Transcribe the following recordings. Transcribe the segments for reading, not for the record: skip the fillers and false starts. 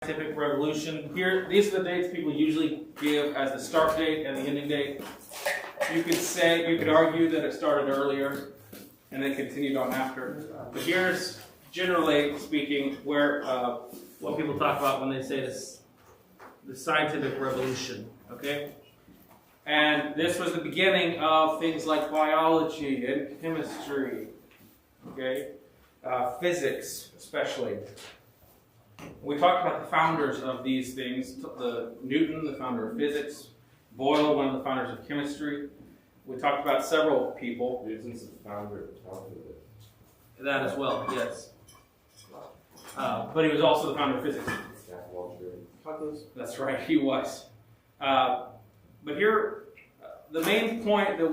Scientific revolution. Here, these are the dates people usually give as the start date and the ending date. You could argue that it started earlier and then continued on after. But here's, generally speaking, where what people talk about when they say this, the scientific revolution. Okay, and this was the beginning of things like biology and chemistry. Okay, physics especially. We talked about the founders of these things, Newton, the founder of physics, Boyle, one of the founders of chemistry. We talked about several people. Newton's the founder of calculus. That as well, yes. But he was also the founder of physics. Calculus. That's right, he was. But here, the main point that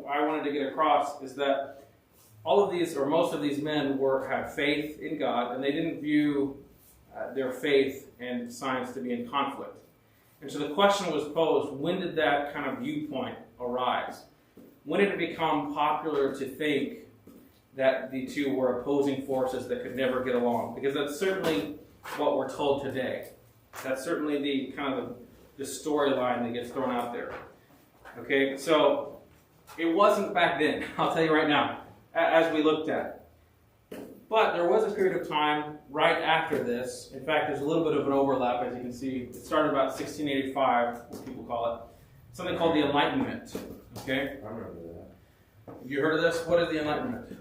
I wanted to get across is that all of these, or most of these men, had faith in God, and they didn't view their faith and science to be in conflict. And so the question was posed, when did that kind of viewpoint arise? When did it become popular to think that the two were opposing forces that could never get along? Because that's certainly what we're told today. That's certainly the kind of the storyline that gets thrown out there. Okay, so it wasn't back then, I'll tell you right now, as we looked at. But there was a period of time right after this. In fact, there's a little bit of an overlap, as you can see. It started about 1685, what people call it. Something called the Enlightenment. Okay? I remember that. Have you heard of this? What is the Enlightenment?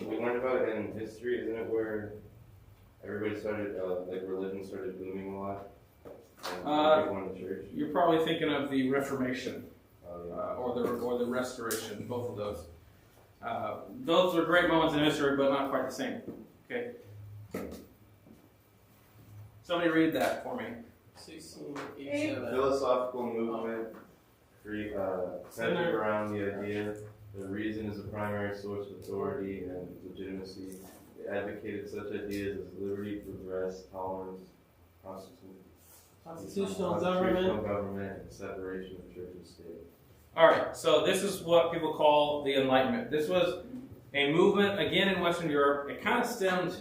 We learned about it in history, isn't it, where everybody started, religion started booming a lot? And people in the church? You're probably thinking of the Reformation, Yeah. or the Restoration, both of those. Those are great moments in history, but not quite the same. Okay. Somebody read that for me. 1687. Philosophical movement centered around the idea that reason is the primary source of authority and legitimacy. It advocated such ideas as liberty, progress, tolerance, Constitutional government, and separation of church and state. All right, so this is what people call the Enlightenment. This was a movement, again, in Western Europe. It kind of stemmed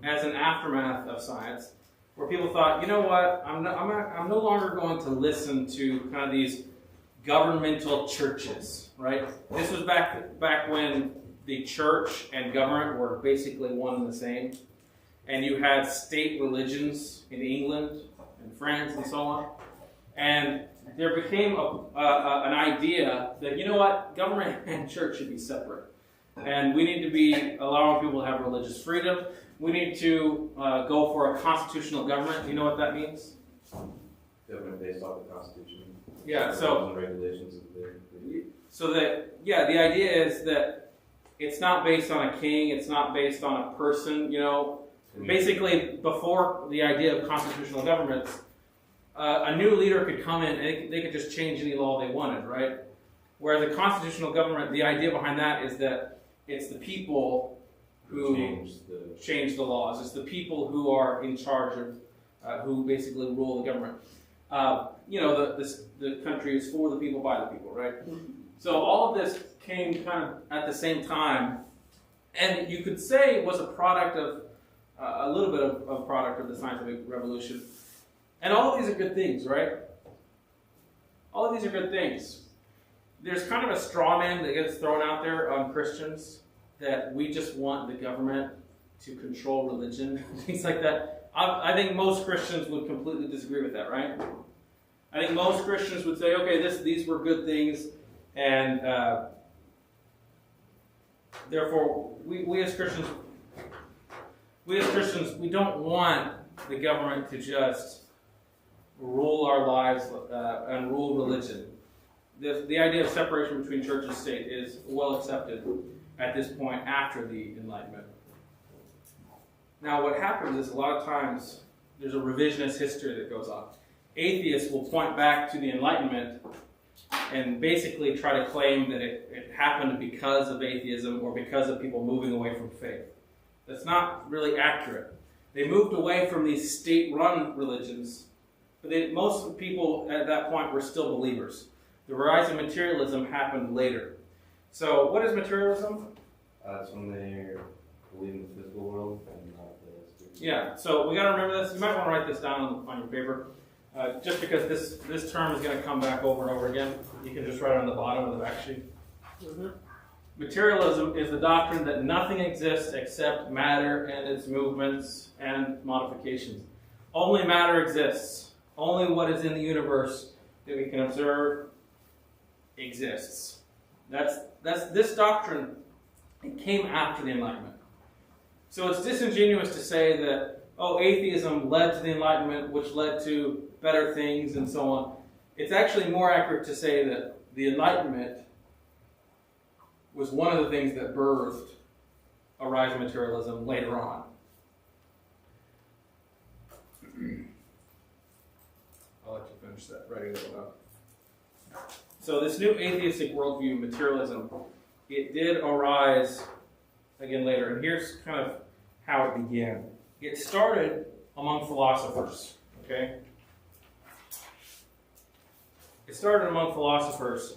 as an aftermath of science, where people thought, you know what, I'm no longer going to listen to kind of these governmental churches, right? This was back when the church and government were basically one and the same. And you had state religions in England and France and so on. And there became an idea that, you know what, government and church should be separate. And we need to be allowing people to have religious freedom. We need to go for a constitutional government. You know what that means? Government based off the Constitution. Yeah, so and regulations of the idea is that it's not based on a king, it's not based on a person, you know. Basically, before the idea of constitutional governments, a new leader could come in and they could just change any law they wanted, right? Whereas a constitutional government, the idea behind that is that it's the people who change the laws. It's the people who are in charge of, who basically rule the government. The country is for the people, by the people, right? Mm-hmm. So all of this came kind of at the same time, and you could say it was a product of, a little bit of a product of the scientific revolution. And all of these are good things, right? All of these are good things. There's kind of a straw man that gets thrown out there on Christians that we just want the government to control religion, things like that. I think most Christians would completely disagree with that, right? I think most Christians would say, okay, these were good things, and therefore we as Christians, we don't want the government to just rule our lives and rule religion. The idea of separation between church and state is well accepted at this point after the Enlightenment. Now what happens is a lot of times there's a revisionist history that goes on. Atheists will point back to the Enlightenment and basically try to claim that it happened because of atheism or because of people moving away from faith. That's not really accurate. They moved away from these state-run religions, but most people at that point were still believers. The rise of materialism happened later. So what is materialism? That's when they believe in the physical world and not the spiritual. Yeah, so we got to remember this. You might want to write this down on your paper. Just because this term is going to come back over and over again. You can just write it on the bottom of the back sheet. Mm-hmm. Materialism is the doctrine that nothing exists except matter and its movements and modifications. Only matter exists. Only what is in the universe that we can observe exists. That's this doctrine. It came after the Enlightenment. So it's disingenuous to say that, atheism led to the Enlightenment, which led to better things and so on. It's actually more accurate to say that the Enlightenment was one of the things that birthed a rise of materialism later on. I'll let you finish that writing that one up. So this new atheistic worldview, materialism, it did arise again later. And here's kind of how it began. It started among philosophers, okay? It started among philosophers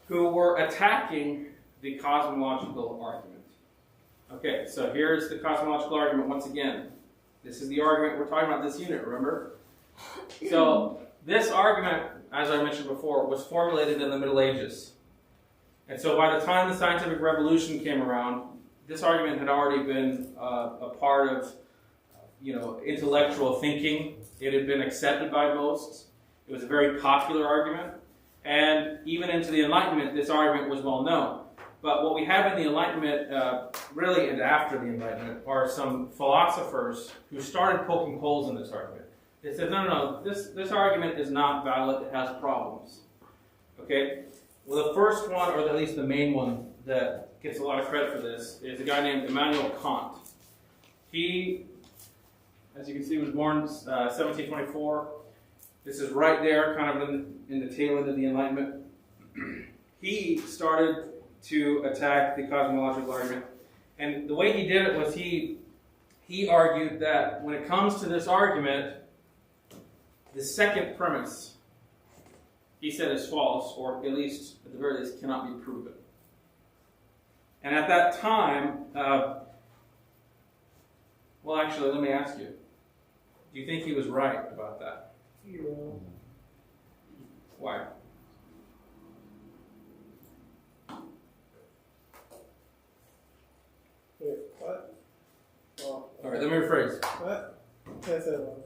who were attacking the cosmological argument. Okay, so here's the cosmological argument once again. This is the argument we're talking about this unit, remember? So this argument, as I mentioned before, was formulated in the Middle Ages. And so by the time the scientific revolution came around, this argument had already been a part of, intellectual thinking. It had been accepted by most. It was a very popular argument. And even into the Enlightenment, this argument was well known. But what we have in the Enlightenment, really and after the Enlightenment, are some philosophers who started poking holes in this argument. They said, no, this argument is not valid, it has problems. Okay? Well, the first one, or at least the main one, that gets a lot of credit for this, is a guy named Immanuel Kant. He, as you can see, was born 1724. This is right there, kind of in the tail end of the Enlightenment. He started to attack the cosmological argument. And the way he did it was he argued that when it comes to this argument, the second premise, he said, is false, or at least, at the very least, cannot be proven. And at that time, well, actually, let me ask you. Do you think he was right about that? Yeah. Why? Wait, what? Oh, All right, let me rephrase. what? Can't say that.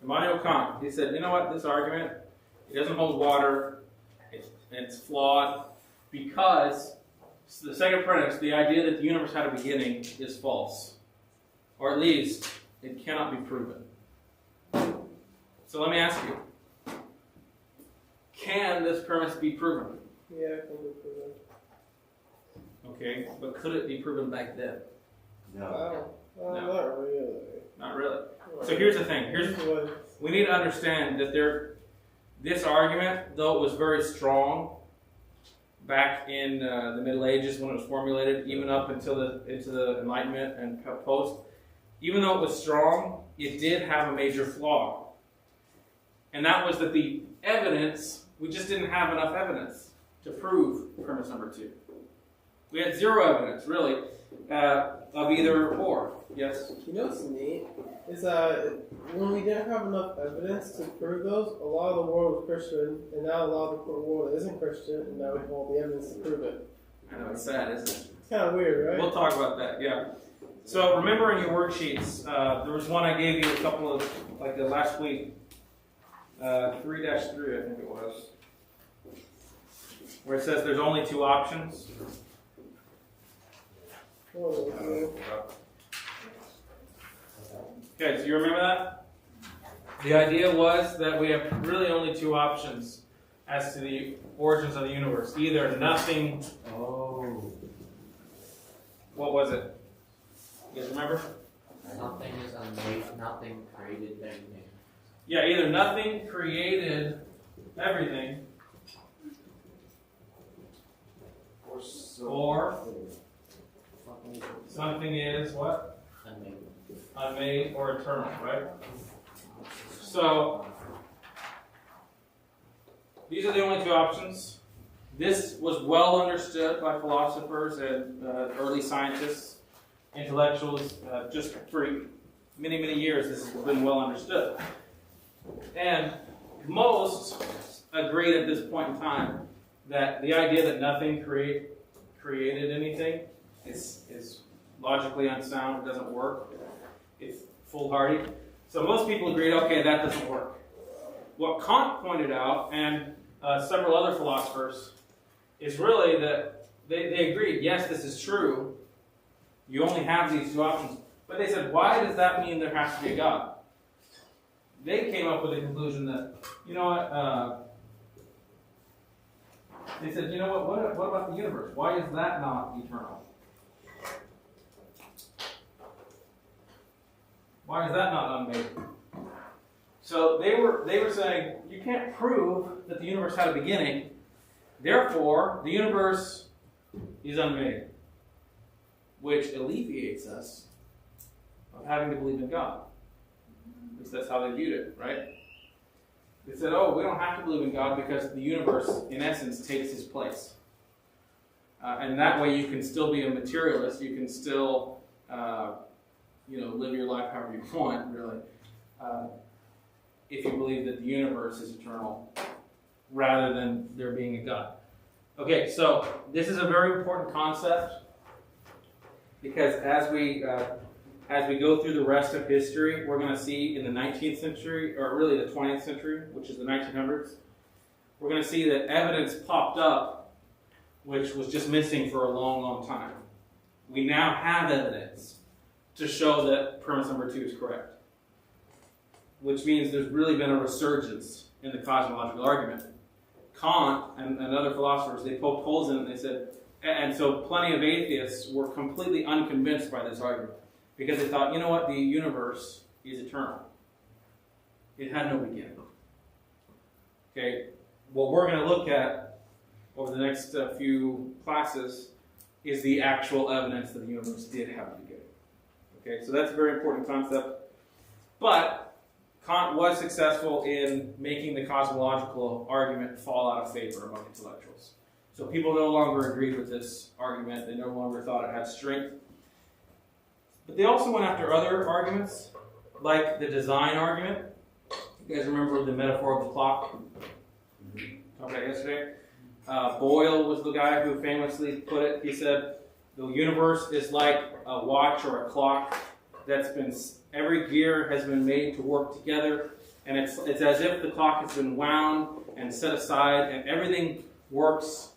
Immanuel Kant, he said, you know what, this argument, it doesn't hold water, it's flawed, because the second premise, the idea that the universe had a beginning, is false. Or at least, it cannot be proven. So let me ask you, can this premise be proven? Yeah, it can be proven. Okay, but could it be proven back then? No. No. Not really. Not really. So here's the thing. We need to understand that this argument, though it was very strong back in the Middle Ages when it was formulated, even up into the Enlightenment and post, even though it was strong, it did have a major flaw. And that was that the evidence, we just didn't have enough evidence to prove premise number 2. We had zero evidence, really, of either or. Yes? You know what's neat? Is when we didn't have enough evidence to prove those, a lot of the world was Christian, and now a lot of the world isn't Christian, and now we have all the evidence to prove it. I know, it's sad, isn't it? It's kind of weird, right? We'll talk about that, yeah. So remember in your worksheets, there was one I gave you a couple of, like last week, 3-3, I think it was, where it says there's only 2 options. Oh, Okay, so you remember that? The idea was that we have really only 2 options as to the origins of the universe. Either nothing... Oh. What was it? You guys remember? Something is unmade, nothing created anything. Yeah, either nothing created everything, or something is what? Unmade. Unmade or eternal, right? So, these are the only 2 options. This was well understood by philosophers and early scientists intellectuals, just for many, many years, this has been well understood. And most agreed at this point in time that the idea that nothing created anything is logically unsound. It doesn't work. It's foolhardy. So most people agreed, okay, that doesn't work. What Kant pointed out, and several other philosophers, is really that they agreed, yes, this is true. You only have these two options. But they said, why does that mean there has to be a God? They came up with the conclusion that, you know what, they said, you know what about the universe? Why is that not eternal? Why is that not unmade? So they were saying, you can't prove that the universe had a beginning, therefore the universe is unmade, which alleviates us of having to believe in God. At least that's how they viewed it, right? They said, oh, we don't have to believe in God because the universe, in essence, takes his place. And that way you can still be a materialist. You can still, live your life however you want, really, if you believe that the universe is eternal rather than there being a God. Okay, so this is a very important concept because as we go through the rest of history, we're going to see in the 19th century, or really the 20th century, which is the 1900s, we're going to see that evidence popped up which was just missing for a long, long time. We now have evidence to show that premise number 2 is correct, which means there's really been a resurgence in the cosmological argument. Kant and other philosophers, they poked holes in it and they said, and so plenty of atheists were completely unconvinced by this argument. Because they thought, you know what, the universe is eternal. It had no beginning. Okay, what we're going to look at over the next few classes is the actual evidence that the universe did have a beginning. Okay, so that's a very important concept. But Kant was successful in making the cosmological argument fall out of favor among intellectuals. So people no longer agreed with this argument. They no longer thought it had strength. But they also went after other arguments, like the design argument. You guys remember the metaphor of the clock? Talked about yesterday. Boyle was the guy who famously put it. He said, the universe is like a watch or a clock that's been, every gear has been made to work together, and it's as if the clock has been wound and set aside, and everything works,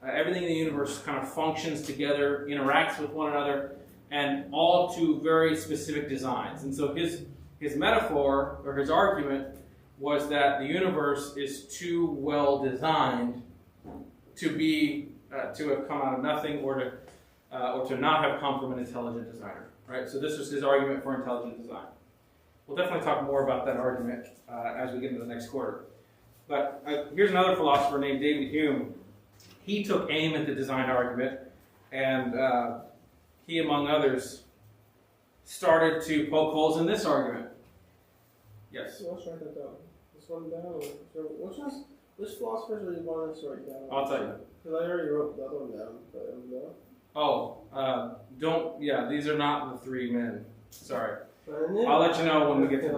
everything in the universe kind of functions together, interacts with one another, and all to very specific designs. And so his metaphor, or his argument, was that the universe is too well designed to be to have come out of nothing, or to not have come from an intelligent designer. Right? So this was his argument for intelligent design. We'll definitely talk more about that argument as we get into the next quarter. But here's another philosopher named David Hume. He took aim at the design argument, and he, among others, started to poke holes in this argument. Yes? Let's write that down. This one down. Which philosophers do you want us to write down? I'll tell you. Because I already wrote the other one down, but no. Oh, these are not the three men. Sorry. I'll let you know when we get to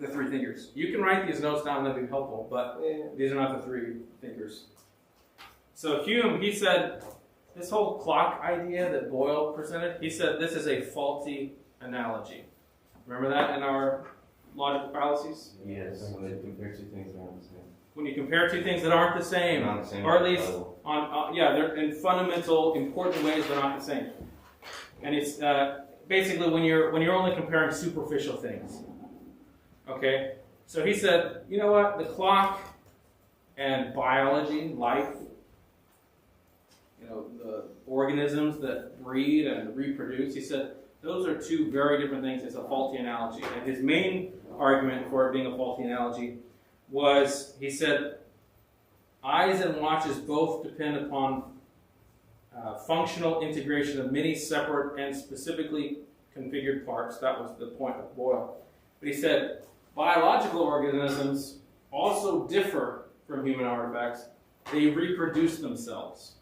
the three thinkers. You can write these notes down, that'd be helpful, but these are not the three thinkers. So Hume, he said, this whole clock idea that Boyle presented, he said this is a faulty analogy. Remember that in our logical fallacies? Yes, when they compare two things that aren't the same. When you compare two things that aren't the same, or at least they're in fundamental, important ways they're not the same. And it's basically when you're only comparing superficial things. Okay, so he said, you know what, the clock and biology, life, the organisms that breed and reproduce, he said those are two very different things. It's a faulty analogy. And his main argument for it being a faulty analogy was, he said, eyes and watches both depend upon functional integration of many separate and specifically configured parts. That was the point of Boyle. But he said, biological organisms also differ from human artifacts. They reproduce themselves.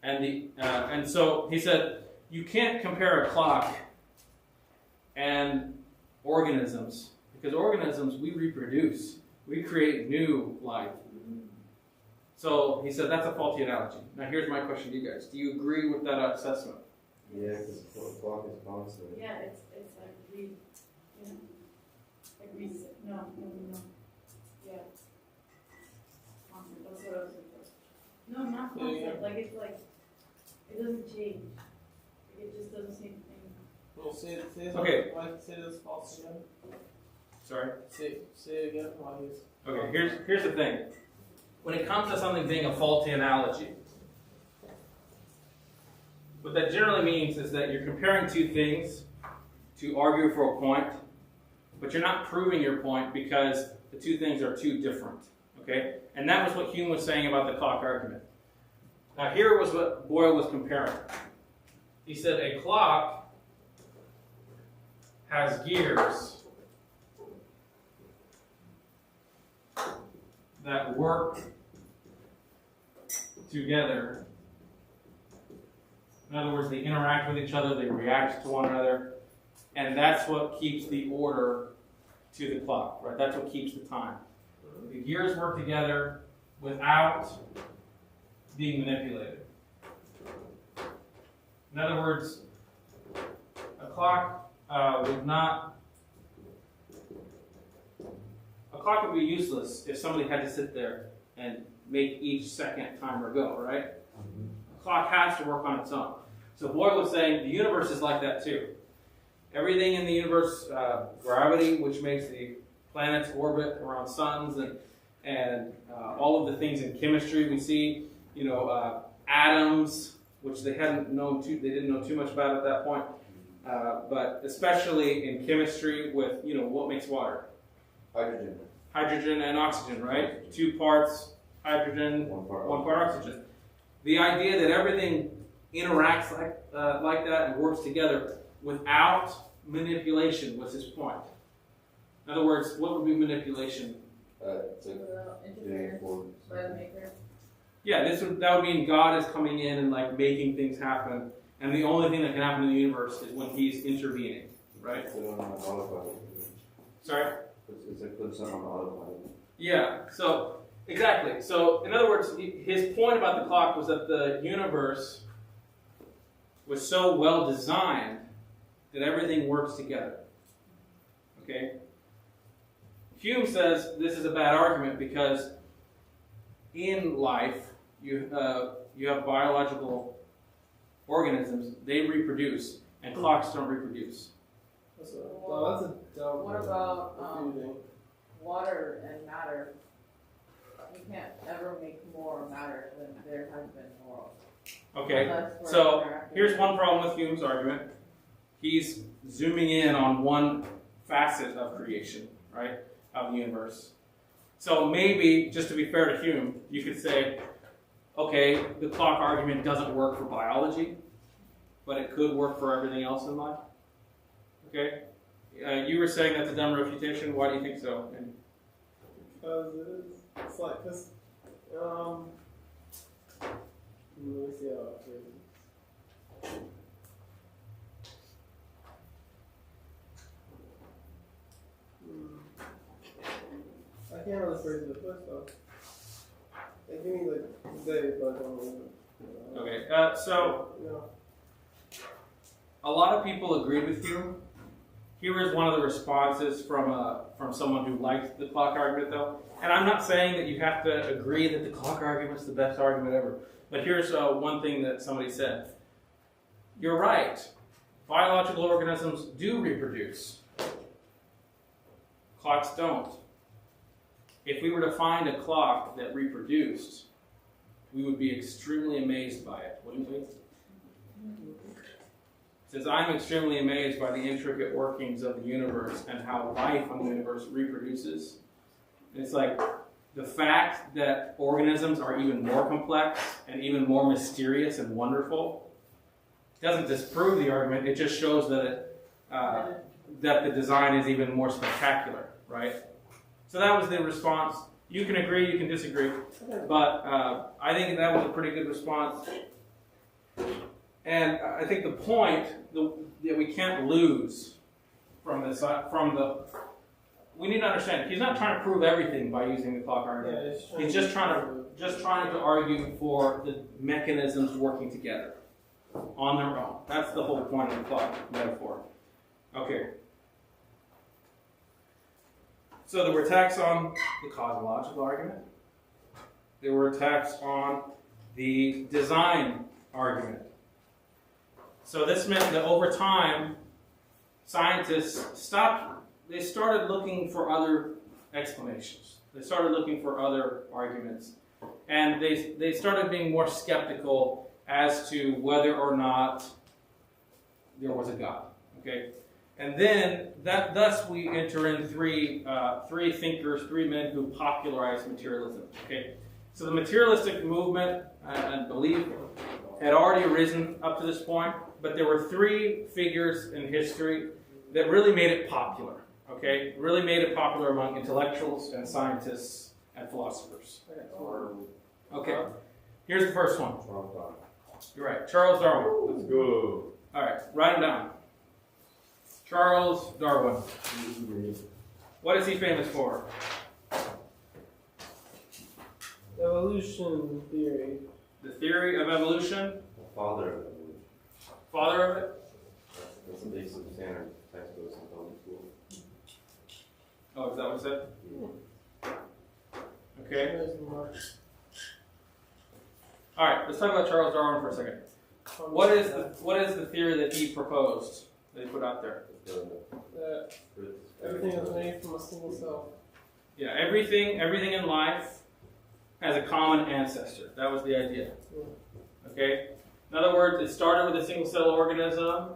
And so he said, you can't compare a clock and organisms, because organisms, we reproduce. We create new life. So he said that's a faulty analogy. Now here's my question to you guys. Do you agree with that assessment? Yeah, because the clock is constant. Yeah, it's like no. Yeah. Constant. That's what I was looking for. No, not constant. Yeah. Like it's like it doesn't change. It just doesn't seem to change. Well, say Okay. say this false again. Sorry? Say it again while he's... Okay, here's the thing. When it comes to something being a faulty analogy, what that generally means is that you're comparing two things to argue for a point, but you're not proving your point because the two things are too different. Okay? And that was what Hume was saying about the clock argument. Now here was what Boyle was comparing. He said a clock has gears that work together. In other words, they interact with each other, they react to one another, and that's what keeps the order to the clock, right? That's what keeps the time. The gears work together without being manipulated. In other words, a clock would be useless if somebody had to sit there and make each second timer go, right? A clock has to work on its own. So Boyle was saying the universe is like that too. Everything in the universe, gravity, which makes the planets orbit around suns, and all of the things in chemistry we see, atoms, which they didn't know too much about at that point, but especially in chemistry with what makes water. Hydrogen and oxygen, right? 2 parts hydrogen, 1 part oxygen. The idea that everything interacts like that and works together without manipulation was his point. In other words, what would be manipulation? Interference by the maker. Yeah, that would mean God is coming in and making things happen, and the only thing that can happen in the universe is when He's intervening, right? Sorry? It's like put something on autopilot. Yeah, so exactly. So in other words, his point about the clock was that the universe was so well designed that everything works together. Okay? Hume says this is a bad argument because in life you have biological organisms, they reproduce, and clocks don't reproduce. That's a dumb What about water and matter? You can't ever make more matter than there has been in the world. Okay, so here's one problem with Hume's argument. He's zooming in on one facet of creation, right, of the universe. So maybe, just to be fair to Hume, you could say, okay, the clock argument doesn't work for biology, but it could work for everything else in life. Okay? You were saying that's a dumb refutation. Why do you think so? Because it's like, let me see how I phrase it. I can't really phrase it first though. Give me today, but I don't know. Okay, so a lot of people agreed with Hume. Here is one of the responses from someone who liked the clock argument, though. And I'm not saying that you have to agree that the clock argument is the best argument ever. But here's one thing that somebody said. You're right. Biological organisms do reproduce. Clocks don't. If we were to find a clock that reproduced, we would be extremely amazed by it, wouldn't we? Says, I'm extremely amazed by the intricate workings of the universe and how life on the universe reproduces. And it's like the fact that organisms are even more complex and even more mysterious and wonderful doesn't disprove the argument. It just shows that that the design is even more spectacular, right? So that was the response. You can agree, you can disagree, but I think that was a pretty good response. And I think the point that we can't lose from this, we need to understand, he's not trying to prove everything by using the clock argument. Yeah, He's just trying to argue for the mechanisms working together on their own. That's the whole point of the clock metaphor. Okay. So there were attacks on the cosmological argument. There were attacks on the design argument. So this meant that over time, scientists started looking for other explanations. They started looking for other arguments. And they started being more skeptical as to whether or not there was a God. Okay? And then, thus we enter in three thinkers, three men who popularized materialism. Okay? So the materialistic movement and belief had already arisen up to this point, but there were three figures in history that really made it popular. Okay? Really made it popular among intellectuals and scientists and philosophers. Okay. Here's the first one. You're right. Charles Darwin. Let's go. All right. Write him down. Charles Darwin. What is he famous for? Evolution theory. The theory of evolution. The father of evolution. Father of it. That's the basic standard textbooks in public school. Oh, is that what it said? Okay. There's Marx. All right. Let's talk about Charles Darwin for a second. What is the theory that he proposed? That he put out there? That everything is made from a single cell. Yeah. Everything in life has a common ancestor. That was the idea. Okay. In other words, it started with a single cell organism,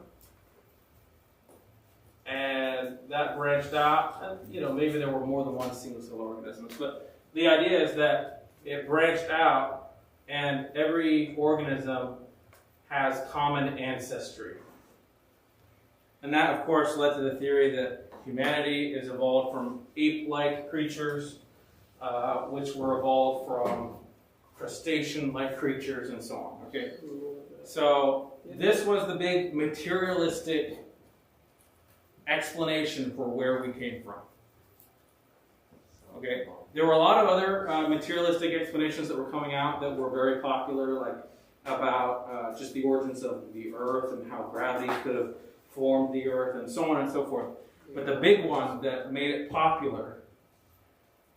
and that branched out. And, maybe there were more than one single cell organism, but the idea is that it branched out, and every organism has common ancestry. And that, of course, led to the theory that humanity is evolved from ape-like creatures, which were evolved from crustacean-like creatures, and so on. Okay. So this was the big materialistic explanation for where we came from. Okay. There were a lot of other materialistic explanations that were coming out that were very popular, like about just the origins of the Earth and how gravity could have formed the Earth and so on and so forth. But the big one that made it popular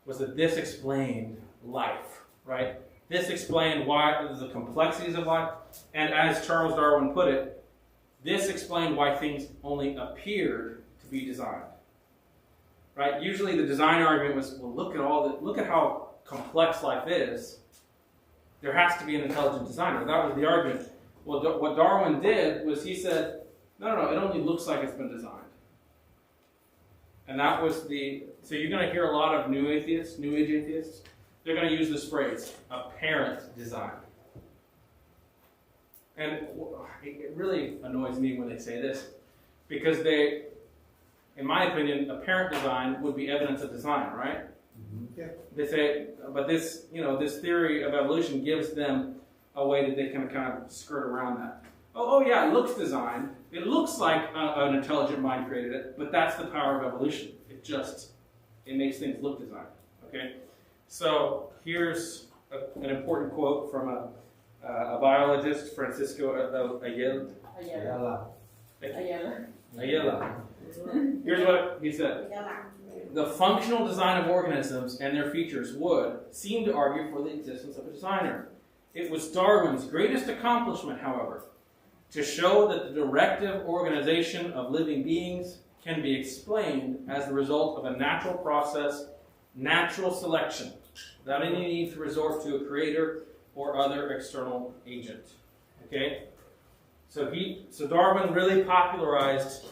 was that this explained life, right? This explained why the complexities of life, and as Charles Darwin put it, this explained why things only appeared to be designed. Right? Usually the design argument was, well, look at how complex life is. There has to be an intelligent designer. That was the argument. Well, what Darwin did was he said, no, it only looks like it's been designed. And that was so you're going to hear a lot of New Age atheists. They're going to use this phrase, apparent design. And it really annoys me when they say this, because in my opinion, apparent design would be evidence of design, right? Mm-hmm. Yeah. They say, but this theory of evolution gives them a way that they can kind of skirt around that. Oh yeah, it looks designed. It looks like an intelligent mind created it, but that's the power of evolution. It makes things look designed. Okay, so here's an important quote from a biologist, Francisco Ayala. Here's what he said. The functional design of organisms and their features would seem to argue for the existence of a designer. It was Darwin's greatest accomplishment, however, to show that the directive organization of living beings can be explained as the result of a natural process, natural selection, without any need to resort to a creator or other external agent. Okay? So Darwin really popularized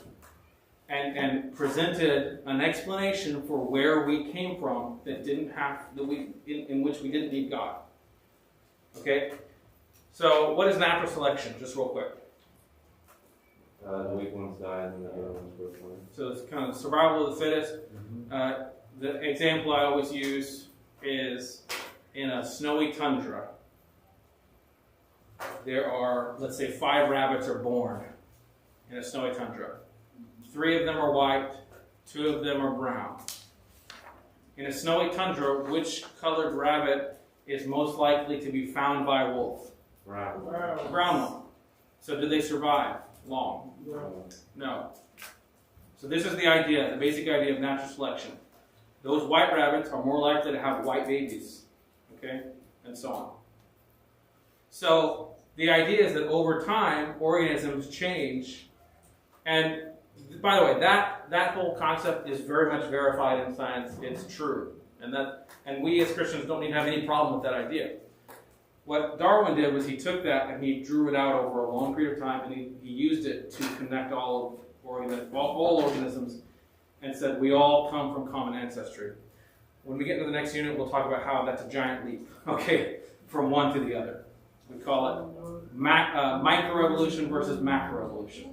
and presented an explanation for where we came from in which we didn't need God. Okay? So what is natural selection? Just real quick. The weak ones die and the other ones grow from. So it's kind of survival of the fittest. The example I always use is in a snowy tundra. there are, let's say, 5 rabbits are born in a snowy tundra. 3 of them are white, 2 of them are brown. In a snowy tundra, which colored rabbit is most likely to be found by a wolf? Brown. The brown one. So do they survive long? No. So this is the idea, the basic idea of natural selection. Those white rabbits are more likely to have white babies, okay, and so on. So the idea is that over time, organisms change. And by the way, that whole concept is very much verified in science. It's true. And we as Christians don't need to have any problem with that idea. What Darwin did was he took that and he drew it out over a long period of time, and he used it to connect all organisms and said we all come from common ancestry. When we get into the next unit, we'll talk about how that's a giant leap, okay, from one to the other. We call it microevolution versus macroevolution.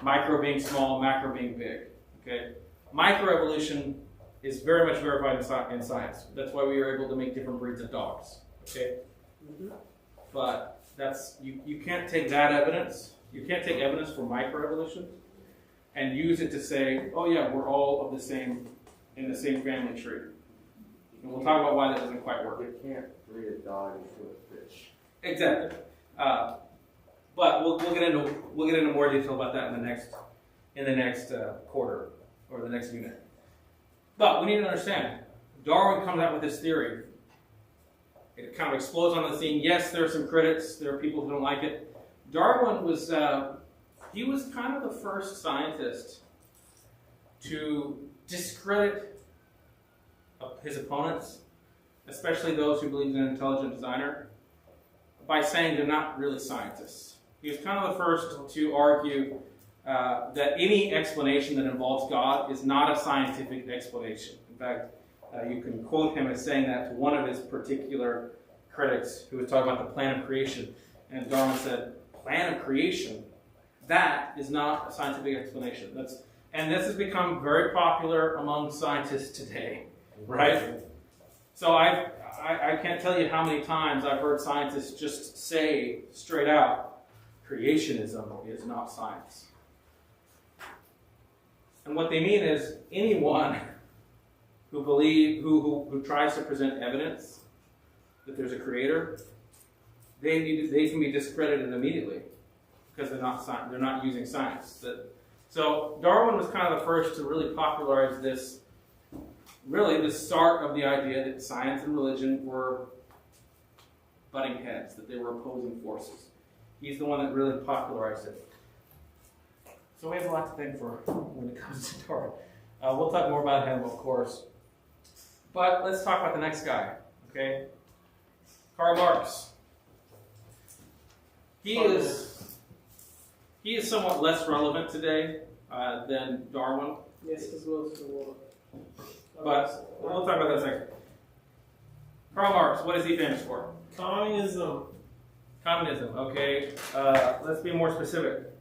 Micro being small, macro being big. Okay, microevolution is very much verified in science. That's why we were able to make different breeds of dogs. Okay, but that's you can't take that evidence. You can't take evidence for microevolution and use it to say, oh yeah, we're all of the same in the same family tree. And we'll talk about why that doesn't quite work. You can't breed a dog into a fish. Exactly. But we'll get into more detail about that in the next quarter or the next unit. But we need to understand, Darwin comes out with this theory. It kind of explodes on the scene. Yes, there are some critics. There are people who don't like it. Darwin was he was kind of the first scientist to discredit his opponents, especially those who believed in an intelligent designer, by saying they're not really scientists. He was kind of the first to argue that any explanation that involves God is not a scientific explanation. In fact, you can quote him as saying that to one of his particular critics who was talking about the plan of creation. And Darwin said, plan of creation? That is not a scientific explanation. And this has become very popular among scientists today, right? So I can't tell you how many times I've heard scientists just say straight out, creationism is not science. And what they mean is anyone who tries to present evidence that there's a creator, they can be discredited immediately because they're not using science. So Darwin was kind of the first to really popularize this. Really, the start of the idea that science and religion were butting heads, that they were opposing forces. He's the one that really popularized it. So we have a lot to thank for when it comes to Darwin. We'll talk more about him, of course. But let's talk about the next guy, okay? Karl Marx. He is somewhat less relevant today than Darwin. Yes, as well as the war. But we'll talk about that in a second. Karl Marx, what is he famous for? Communism. Communism, okay. Let's be more specific.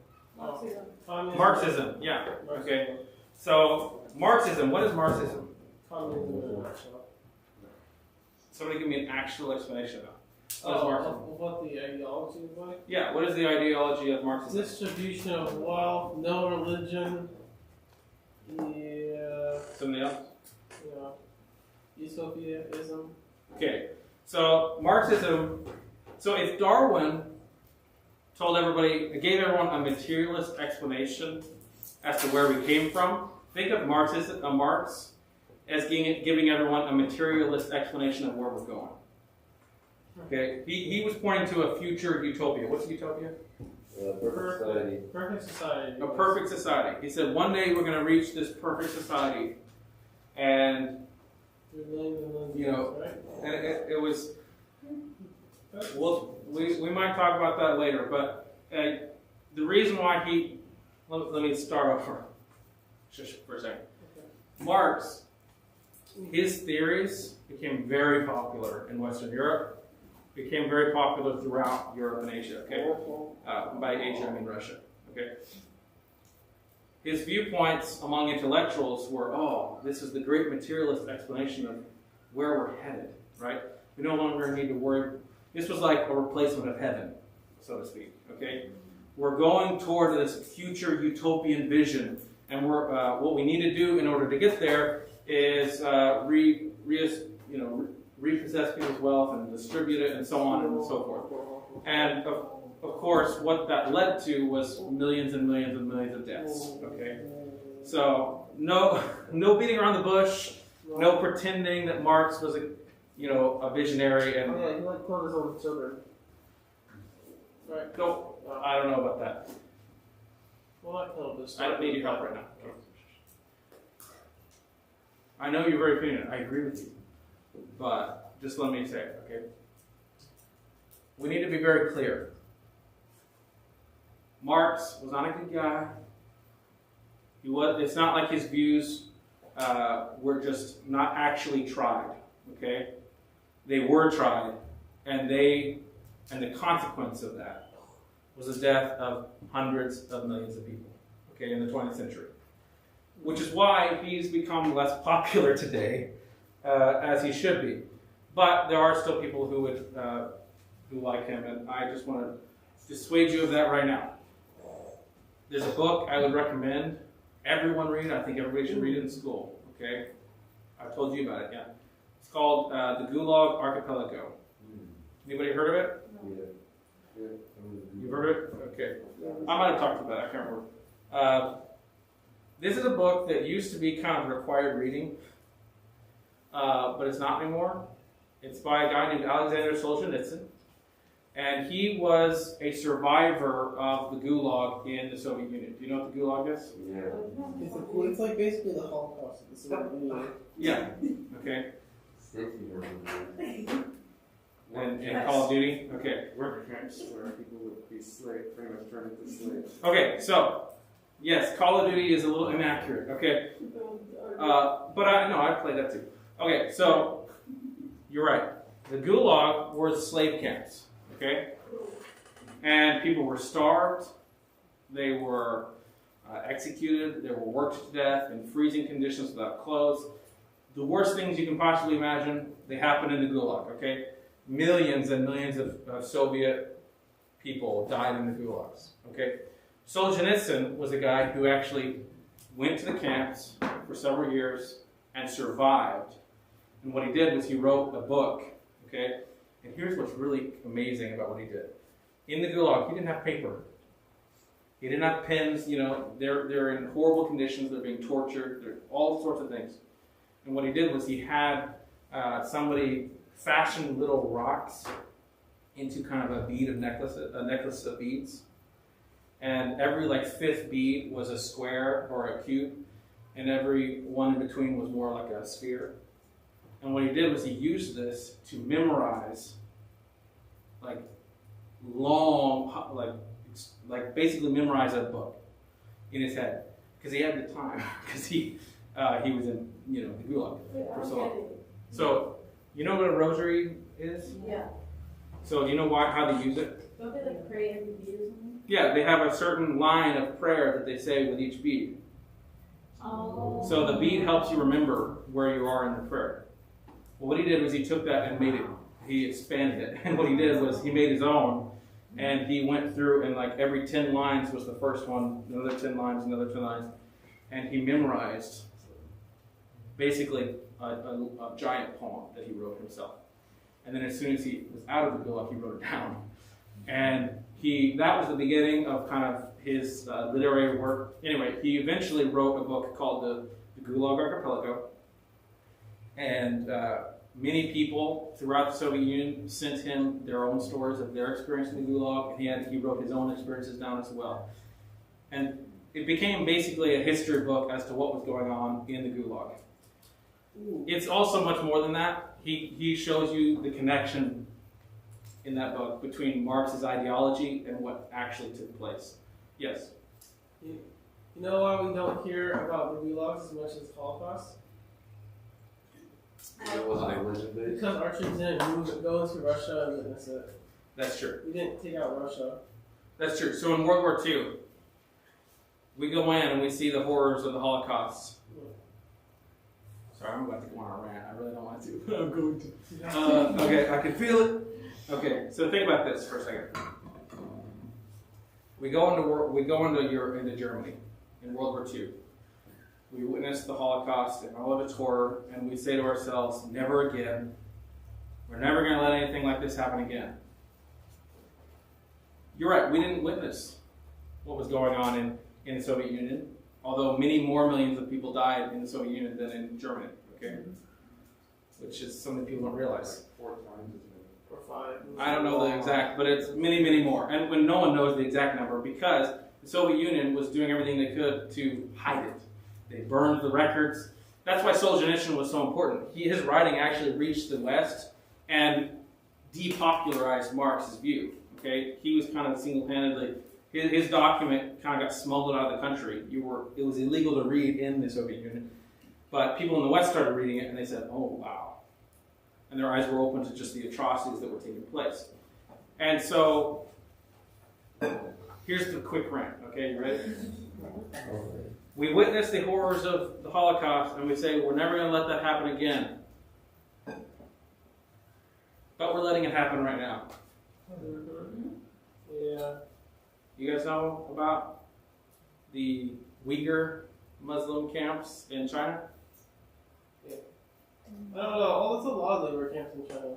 Marxism. Yeah, okay. So, Marxism, what is Marxism? Communism in a nutshell. Somebody give me an actual explanation of it. What is Marxism? What the ideology is like? Yeah, what is the ideology of Marxism? Distribution of wealth, no religion. Yeah. Somebody else? Utopianism. Okay, so Marxism, so if Darwin gave everyone a materialist explanation as to where we came from, think of Marx as giving everyone a materialist explanation of where we're going. Okay, he was pointing to a future utopia. What's utopia? Perfect society. Perfect society. A perfect society. He said one day we're going to reach this perfect society, and right? and it was. We might talk about that later, but the reason why let me start over just for a second. Okay. Marx, his theories became very popular in Western Europe, became very popular throughout Europe and Asia. Okay, by Asia I mean Russia. Okay. His viewpoints among intellectuals were, this is the great materialist explanation of where we're headed, right? We no longer need to worry. This was like a replacement of heaven. so to speak. Okay, we're going toward this future utopian vision, and we're what we need to do in order to get there is repossess people's wealth and distribute it, and so on and so forth. And of course, what that led to was millions and millions and millions of deaths. Okay, so no beating around the bush, no pretending that Marx was a visionary and. Oh, yeah, he killed his own children. Right. No, I don't know about that. Well, not killed, but I don't need your help right now. Okay. I know you're very opinionated. I agree with you. But just let me say it, okay? We need to be very clear. Marx was not a good guy. It's not like his views were just not actually tried, okay? They were tried, and the consequence of that was the death of hundreds of millions of people, okay, in the 20th century. Which is why he's become less popular today, as he should be. But there are still people who like him, and I just want to dissuade you of that right now. There's a book I would recommend everyone read. I think everybody should read it in school. Okay, I've told you about it. Yeah, it's called the Gulag Archipelago. Anybody heard of it? Yeah. You've heard of it? Okay. I might have talked about it. I can't remember. This is a book that used to be kind of required reading, but it's not anymore. It's by a guy named Alexander Solzhenitsyn, and he was a survivor of the Gulag in the Soviet Union. Do you know what the Gulag is? Yeah. It's like basically the Holocaust of the Soviet Union. Yeah. Okay. And Call of Duty? Okay. Worker camps where people would be pretty much turned into slaves. Okay, so, yes, Call of Duty is a little inaccurate, okay? But I played that too. Okay, so, you're right. The Gulag were the slave camps, okay? And people were starved, they were executed, they were worked to death in freezing conditions without clothes. The worst things you can possibly imagine, they happened in the Gulag, okay? Millions and millions of Soviet people died in the gulags. Okay, Solzhenitsyn was a guy who actually went to the camps for several years and survived. And what he did was he wrote a book. Okay, and here's what's really amazing about what he did. In the gulag, he didn't have paper. He didn't have pens. They're in horrible conditions. They're being tortured. They're all sorts of things. And what he did was he had somebody fashion little rocks into kind of a necklace of beads, and every fifth bead was a square or a cube, and every one in between was more like a sphere. And what he did was he used this to memorize basically memorize a book in his head, because he had the time, because he was in the Gulag for so long. So. You know what a rosary is? Yeah. So do you know how they use it? Don't they pray every bead or something? Yeah, they have a certain line of prayer that they say with each bead. Oh. So the bead helps you remember where you are in the prayer. Well, what he did was he took that and he expanded it. And what he did was he made his own, and he went through and every 10 lines was the first one, another 10 lines, another 10 lines, and he memorized basically a giant poem that he wrote himself. And then as soon as he was out of the Gulag, he wrote it down. And that was the beginning of kind of his literary work. Anyway, he eventually wrote a book called the Gulag Archipelago. And many people throughout the Soviet Union sent him their own stories of their experience in the Gulag, and he wrote his own experiences down as well. And it became basically a history book as to what was going on in the Gulag. It's also much more than that. He shows you the connection in that book between Marx's ideology and what actually took place. Yes? You know why we don't hear about the gulags as much as the Holocaust? It wasn't religion-based? Because our troops didn't go into Russia and witness it. That's true. We didn't take out Russia. That's true. So in World War II, we go in and we see the horrors of the Holocaust. Sorry, I'm about to go on a rant. I really don't want to. I'm going to. Okay, I can feel it. Okay, so think about this for a second. We go into Germany in World War II. We witness the Holocaust and all of its horror, and we say to ourselves, never again. We're never going to let anything like this happen again. You're right, we didn't witness what was going on in the Soviet Union, although many more millions of people died in the Soviet Union than in Germany, okay? Which is something people don't realize. Like 4 times as many. Or 5. I don't know the exact, but it's many, many more. And when no one knows the exact number, because the Soviet Union was doing everything they could to hide it. They burned the records. That's why Solzhenitsyn was so important. His writing actually reached the West and depopularized Marx's view. Okay, he was kind of single-handedly. His document kind of got smuggled out of the country. It was illegal to read in the Soviet Union, but people in the West started reading it, and they said, "Oh, wow!" And their eyes were open to just the atrocities that were taking place. And so, here's the quick rant. Okay, you ready? We witness the horrors of the Holocaust, and we say we're never going to let that happen again. But we're letting it happen right now. Yeah. You guys know about the Uyghur Muslim camps in China? I don't know. Oh, there's a lot of labor camps in China.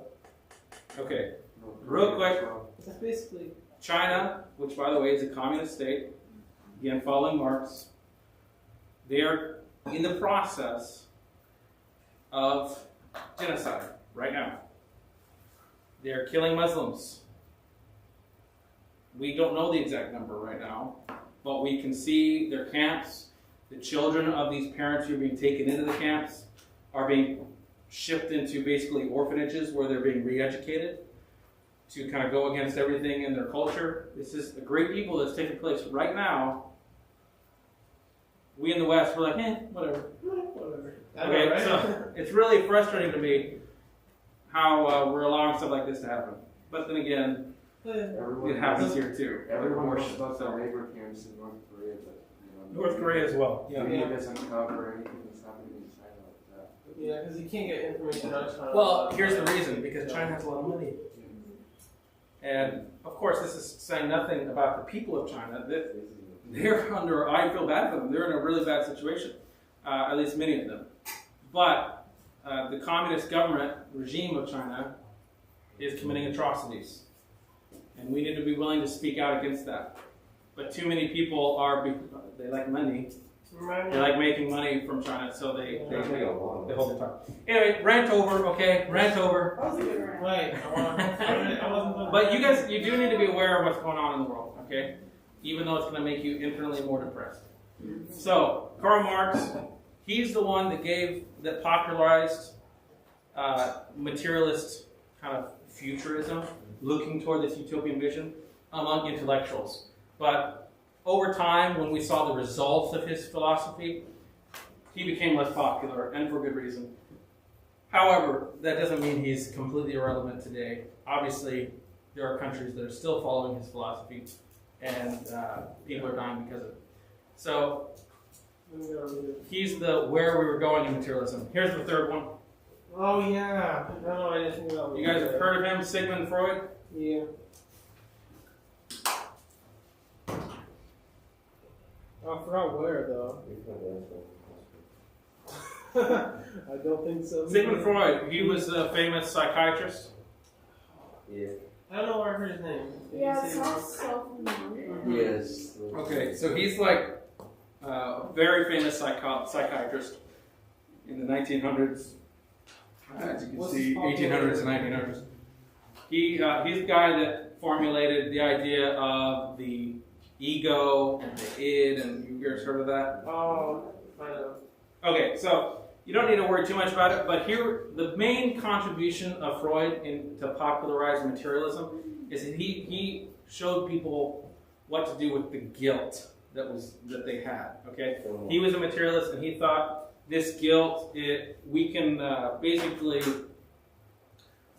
Okay, real quick. It's basically China, which by the way is a communist state, again following Marx, they are in the process of genocide right now. They are killing Muslims. We don't know the exact number right now, but we can see their camps. The children of these parents who are being taken into the camps are being shipped into basically orphanages where they're being re-educated to kind of go against everything in their culture. This is a great evil that's taking place right now. We in the West, we're like, whatever. whatever. I know, Okay, right? so it's really frustrating to me how we're allowing stuff like this to happen. But then again, Everyone it happens here too. Everyone knows Abortion, about the so. labor camps in North Korea, but North Korea as well. Yeah. Media doesn't cover anything that's happening in China like that. Yeah, because you can't get information out of China. Well, here's the reason, because China has a lot of money. And of course, this is saying nothing about the people of China. They're under, I feel bad for them. They're in a really bad situation, at least many of them. But the communist government regime of China is committing atrocities. And we need to be willing to speak out against that. But too many people they like money. They like making money from China, so they hold their tongue. Anyway, rant over, okay? Rant over. That was a good rant. Right. I wasn't. But you guys, you do need to be aware of what's going on in the world, okay? Even though it's going to make you infinitely more depressed. So, Karl Marx, he's the one that popularized materialist kind of futurism, looking toward this utopian vision among intellectuals. But over time, when we saw the results of his philosophy, he became less popular, and for good reason. However, that doesn't mean he's completely irrelevant today. Obviously, there are countries that are still following his philosophy, and people are dying because of it. So, he's the where we were going in materialism. Here's the third one. Oh yeah. No, I didn't think about You guys have heard of him, Sigmund Freud? Yeah. I forgot where though. I don't think so. Sigmund Freud, he was a famous psychiatrist. Yeah. I don't know where I heard his name. Did Yeah, you it say sounds so familiar. Yes. Okay, so he's like a very famous psychiatrist in the 1900s. As you can What's see, his popular- 1800s and 1900s. He's the guy that formulated the idea of the ego and the id, and you guys heard of that? Oh, I know. Okay, so you don't need to worry too much about it, but here, the main contribution of Freud to popularize materialism is that he showed people what to do with the guilt that they had, okay? He was a materialist, and he thought this guilt, we can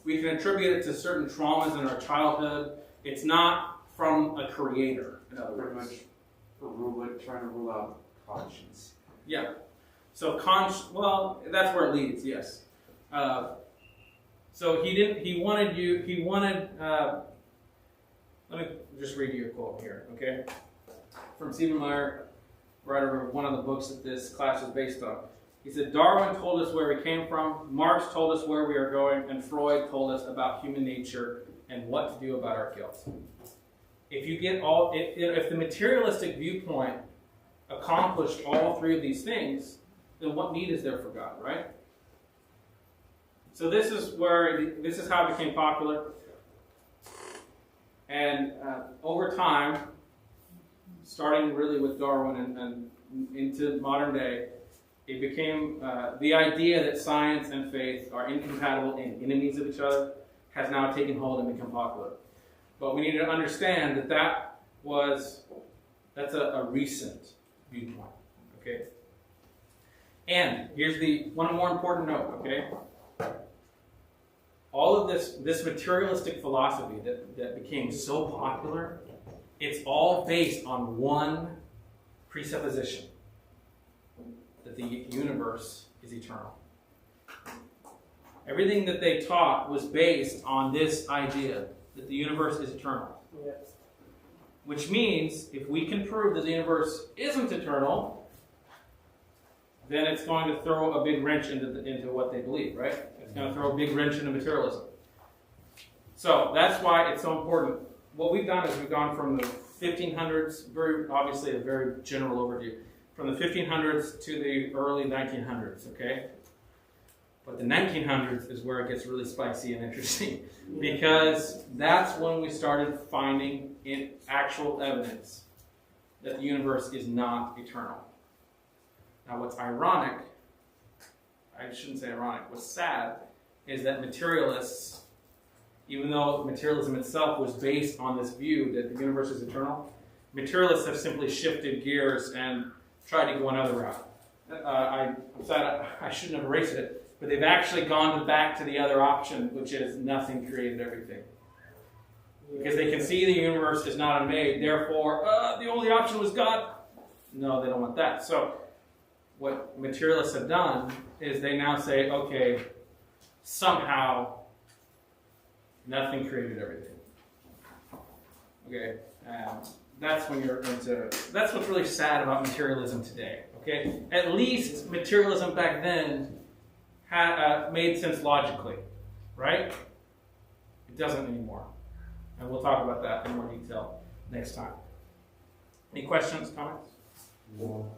attribute it to certain traumas in our childhood. It's not from a creator, in other Pretty words. much trying to rule out conscience. Yeah. So that's where it leads. Yes. So he wanted Let me just read you a quote here, okay? From Stephen Meyer, writer of one of the books that this class is based on. He said, Darwin told us where we came from, Marx told us where we are going, and Freud told us about human nature and what to do about our guilt. If you get if the materialistic viewpoint accomplished all three of these things, then what need is there for God, right? So this is how it became popular. And over time, starting really with Darwin and into modern day, it became the idea that science and faith are incompatible and enemies of each other has now taken hold and become popular. But we need to understand that that's a recent viewpoint, okay? And here's one more important note, okay? All of this materialistic philosophy that became so popular, it's all based on one presupposition, that the universe is eternal. Everything that they taught was based on this idea that the universe is eternal. Yes. Which means, if we can prove that the universe isn't eternal, then it's going to throw a big wrench into what they believe, right? It's going to throw a big wrench into materialism. So that's why it's so important. What we've done is we've gone from the 1500s, obviously a very general overview, from the 1500s to the early 1900s, okay? But the 1900s is where it gets really spicy and interesting, because that's when we started finding actual evidence that the universe is not eternal. Now what's ironic, I shouldn't say ironic, what's sad is that materialists, even though materialism itself was based on this view that the universe is eternal, materialists have simply shifted gears and tried to go another route. I'm sad I shouldn't have erased it, but they've actually gone back to the other option, which is nothing created everything. Because they can see the universe is not unmade, therefore, the only option was God. No, they don't want that. So what materialists have done is they now say, okay, somehow nothing created everything. Okay, that's when you're that's what's really sad about materialism today. Okay, at least materialism back then made sense logically, right? It doesn't anymore. And we'll talk about that in more detail next time. Any questions, comments? No.